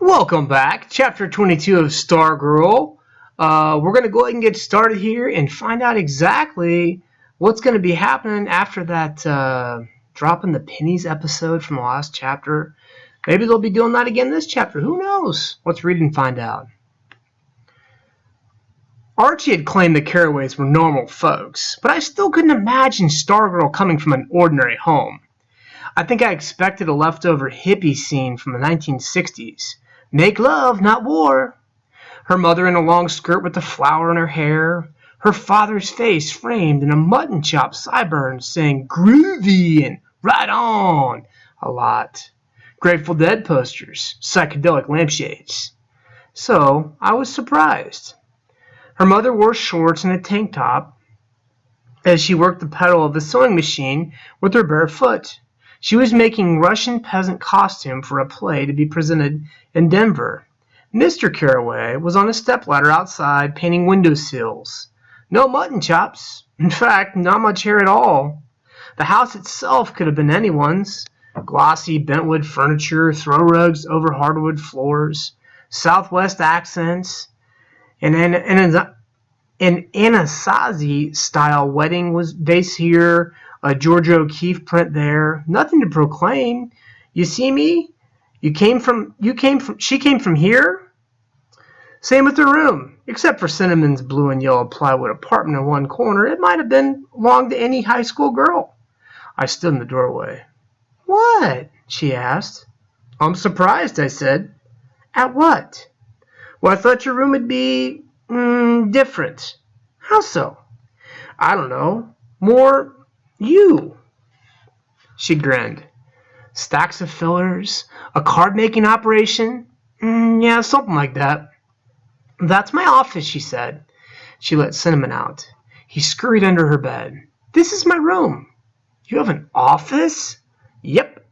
Welcome back, Chapter 22 of Stargirl. We're going to go ahead and get started here and find out exactly what's going to be happening after that dropping the pennies episode from the last chapter. Maybe they'll be doing that again this chapter. Who knows? Let's read and find out. Archie had claimed the Carraways were normal folks, but I still couldn't imagine Stargirl coming from an ordinary home. I think I expected a leftover hippie scene from the 1960s. Make love, not war. Her mother in a long skirt with a flower in her hair. Her father's face framed in a mutton chop sideburns saying groovy and right on a lot. Grateful Dead posters, psychedelic lampshades. So I was surprised. Her mother wore shorts and a tank top as she worked the pedal of the sewing machine with her bare foot. She was making Russian peasant costume for a play to be presented in Denver. Mr. Carraway was on a stepladder outside painting windowsills. No mutton chops. In fact, not much hair at all. The house itself could have been anyone's. Glossy bentwood furniture, throw rugs over hardwood floors, Southwest accents, and an Anasazi-style wedding was vase here, a Georgia O'Keeffe print there. Nothing to proclaim. You see me? She came from here? Same with the room. Except for Cinnamon's blue and yellow plywood apartment in one corner, it might have belonged to any high school girl. I stood in the doorway. What? She asked. I'm surprised, I said. At what? Well, I thought your room would be different. How so? I don't know. More you. She grinned. Stacks of fillers? A card-making operation? Yeah, something like that. That's my office, she said. She let Cinnamon out. He scurried under her bed. This is my room. You have an office? Yep.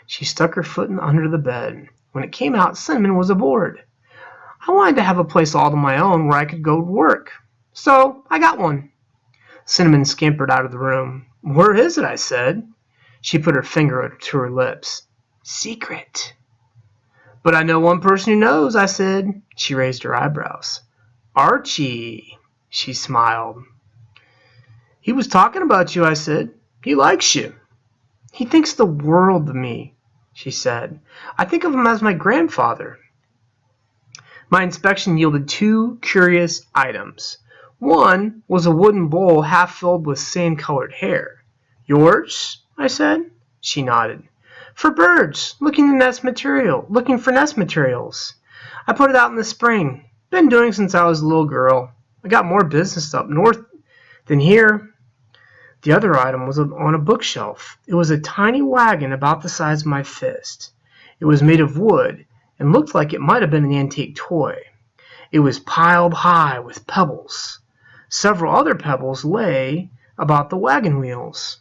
She stuck her foot under the bed. When it came out, Cinnamon was aboard. I wanted to have a place all to my own where I could go to work. So I got one. Cinnamon scampered out of the room. Where is it? I said. She put her finger to her lips. Secret. But I know one person who knows, I said. She raised her eyebrows. Archie. She smiled. He was talking about you, I said. He likes you. He thinks the world of me, she said. I think of him as my grandfather. My inspection yielded two curious items. One was a wooden bowl half filled with sand-colored hair. Yours? I said. She nodded. For birds, looking for nest materials. I put it out in the spring. Been doing since I was a little girl. I got more business up north than here. The other item was on a bookshelf. It was a tiny wagon about the size of my fist. It was made of wood and looked like it might have been an antique toy. It was piled high with pebbles. Several other pebbles lay about the wagon wheels.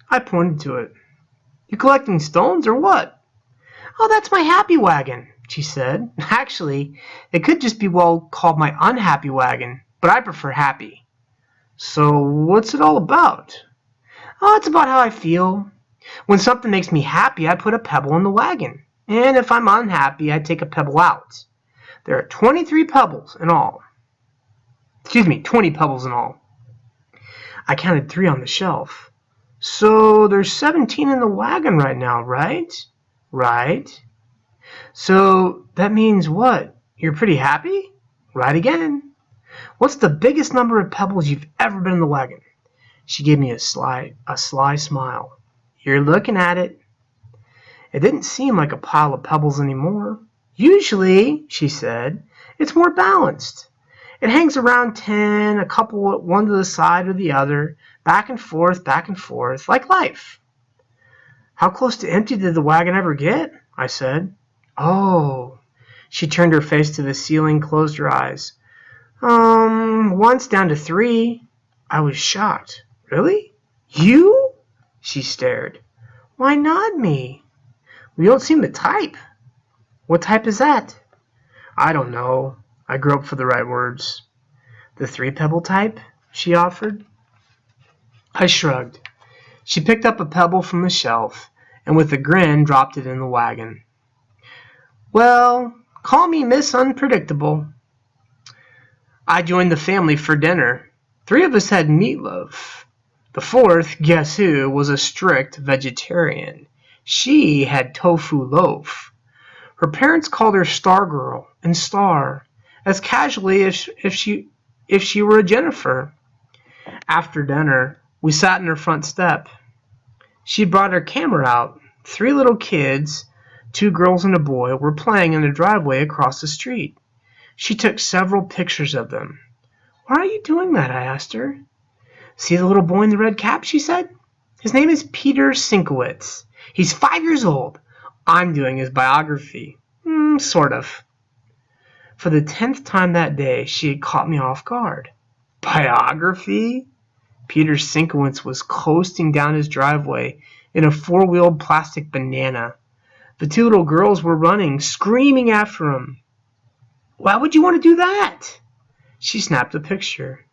I pointed to it. You collecting stones or what? Oh, that's my happy wagon, she said. Actually, it could just be called my unhappy wagon, but I prefer happy. So what's it all about? Oh, it's about how I feel. When something makes me happy, I put a pebble in the wagon. And if I'm unhappy, I take a pebble out. There are 20 pebbles in all. I counted 3 on the shelf. So there's 17 in the wagon right now, right? Right. So that means what? You're pretty happy? Right again. What's the biggest number of pebbles you've ever been in the wagon? She gave me a sly smile. You're looking at it. It didn't seem like a pile of pebbles anymore. Usually, she said, it's more balanced. It hangs around 10, a couple one to the side or the other, back and forth, like life. How close to empty did the wagon ever get? I said. Oh. She turned her face to the ceiling, closed her eyes. Once down to 3. I was shocked. Really? You? She stared. Why not me? We don't seem the type. What type is that? I don't know. I groped for the right words. The 3-pebble type? She offered. I shrugged. She picked up a pebble from the shelf and with a grin dropped it in the wagon. Well, call me Miss Unpredictable. I joined the family for dinner. 3 of us had meatloaf. The fourth, guess who, was a strict vegetarian. She had tofu loaf. Her parents called her Stargirl and Star, as casually as if she were a Jennifer. After dinner, we sat in her front step. She brought her camera out. 3 little kids, 2 girls and a boy, were playing in the driveway across the street. She took several pictures of them. Why are you doing that? I asked her. See the little boy in the red cap, she said. His name is Peter Sinkowitz. He's 5 years old. I'm doing his biography. Sort of. For the 10th time that day, she had caught me off guard. Biography? Peter Sinkowitz was coasting down his driveway in a 4-wheeled plastic banana. The 2 little girls were running, screaming after him. Why would you want to do that? She snapped a picture.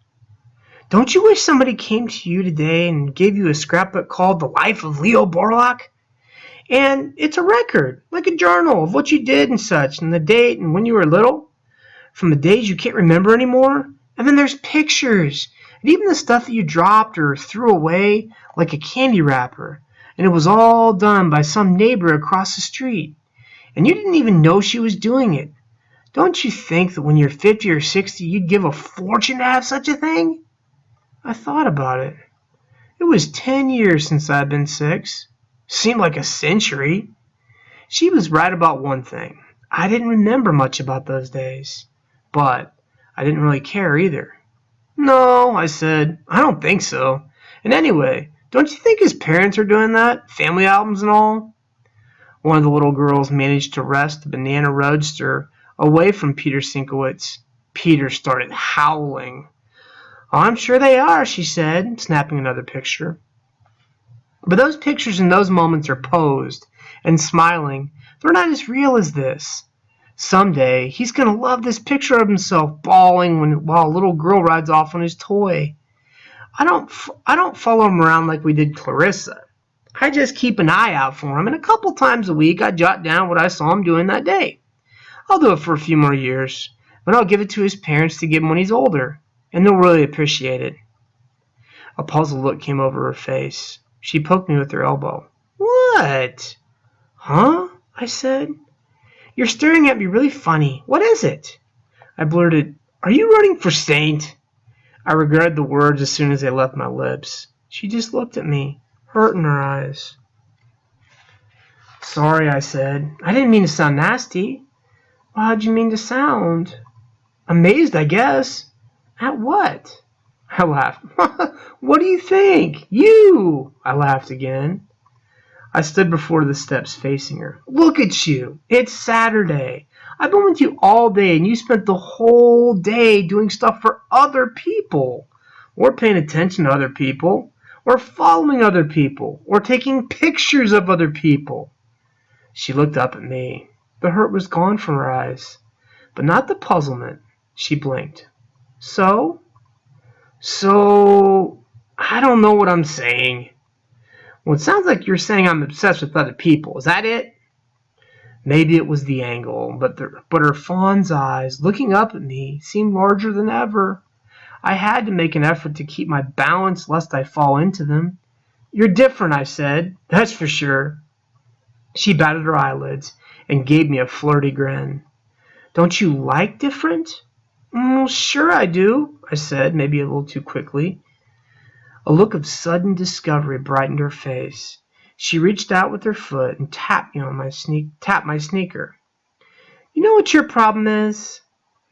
Don't you wish somebody came to you today and gave you a scrapbook called The Life of Leo Borlaug? And it's a record, like a journal of what you did and such, and the date and when you were little, from the days you can't remember anymore. And then there's pictures, and even the stuff that you dropped or threw away like a candy wrapper. And it was all done by some neighbor across the street. And you didn't even know she was doing it. Don't you think that when you're 50 or 60, you'd give a fortune to have such a thing? I thought about it. It was 10 years since I'd been 6. Seemed like a century. She was right about one thing. I didn't remember much about those days. But I didn't really care either. No, I said, I don't think so. And anyway, don't you think his parents are doing that? Family albums and all? One of the little girls managed to wrest the banana roadster away from Peter Sinkowitz. Peter started howling. Oh, I'm sure they are, she said, snapping another picture. But those pictures in those moments are posed and smiling. They're not as real as this. Someday, he's going to love this picture of himself bawling while a little girl rides off on his toy. I don't follow him around like we did Clarissa. I just keep an eye out for him, and a couple times a week I jot down what I saw him doing that day. I'll do it for a few more years, but I'll give it to his parents to give him when he's older, and they'll really appreciate it. A puzzled look came over her face. She poked me with her elbow. What? Huh? I said. You're staring at me really funny. What is it? I blurted, Are you running for saint? I regretted the words as soon as they left my lips. She just looked at me, hurt in her eyes. Sorry, I said. I didn't mean to sound nasty. Well, how'd you mean to sound? Amazed, I guess. At what? I laughed. What do you think? You! I laughed again. I stood before the steps facing her. Look at you. It's Saturday. I've been with you all day, and you spent the whole day doing stuff for other people. Or paying attention to other people. Or following other people. Or taking pictures of other people. She looked up at me. The hurt was gone from her eyes. But not the puzzlement. She blinked. So, I don't know what I'm saying. Well, it sounds like you're saying I'm obsessed with other people. Is that it? Maybe it was the angle, but her fawn's eyes, looking up at me, seemed larger than ever. I had to make an effort to keep my balance lest I fall into them. You're different, I said. That's for sure. She batted her eyelids and gave me a flirty grin. Don't you like different? Sure I do, I said, maybe a little too quickly. A look of sudden discovery brightened her face. She reached out with her foot and tapped my sneaker. You know what your problem is?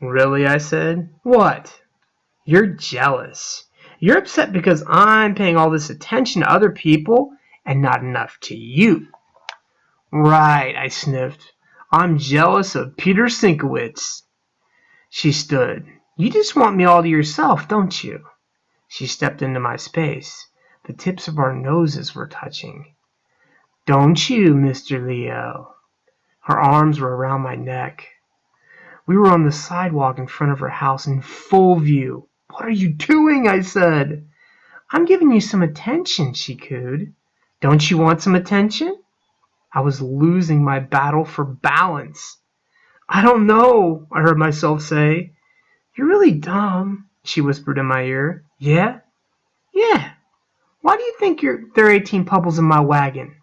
Really, I said. What? You're jealous. You're upset because I'm paying all this attention to other people and not enough to you. Right, I sniffed. I'm jealous of Peter Sinkowitz. She stood. You just want me all to yourself, don't you? She stepped into my space. The tips of our noses were touching. Don't you, Mr. Leo? Her arms were around my neck. We were on the sidewalk in front of her house in full view. What are you doing? I said. I'm giving you some attention, she cooed. Don't you want some attention? I was losing my battle for balance. I don't know, I heard myself say. You're really dumb, she whispered in my ear. Yeah? Yeah. Why do you think there are 18 pebbles in my wagon?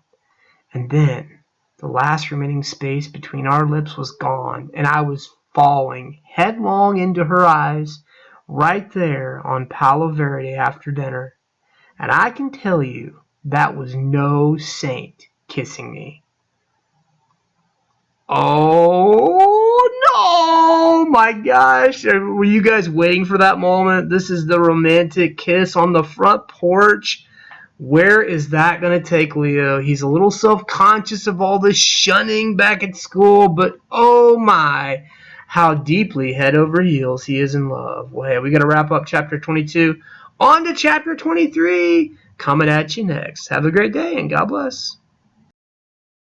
And then the last remaining space between our lips was gone, and I was falling headlong into her eyes right there on Palo Verde after dinner. And I can tell you that was no saint kissing me. Oh no! My gosh, were you guys waiting for that moment? This is the romantic kiss on the front porch. Where is that going to take Leo? He's a little self-conscious of all this shunning back at school, but oh my, how deeply head over heels he is in love. Well, hey, we got to wrap up chapter 22. On to chapter 23. Coming at you next. Have a great day and God bless.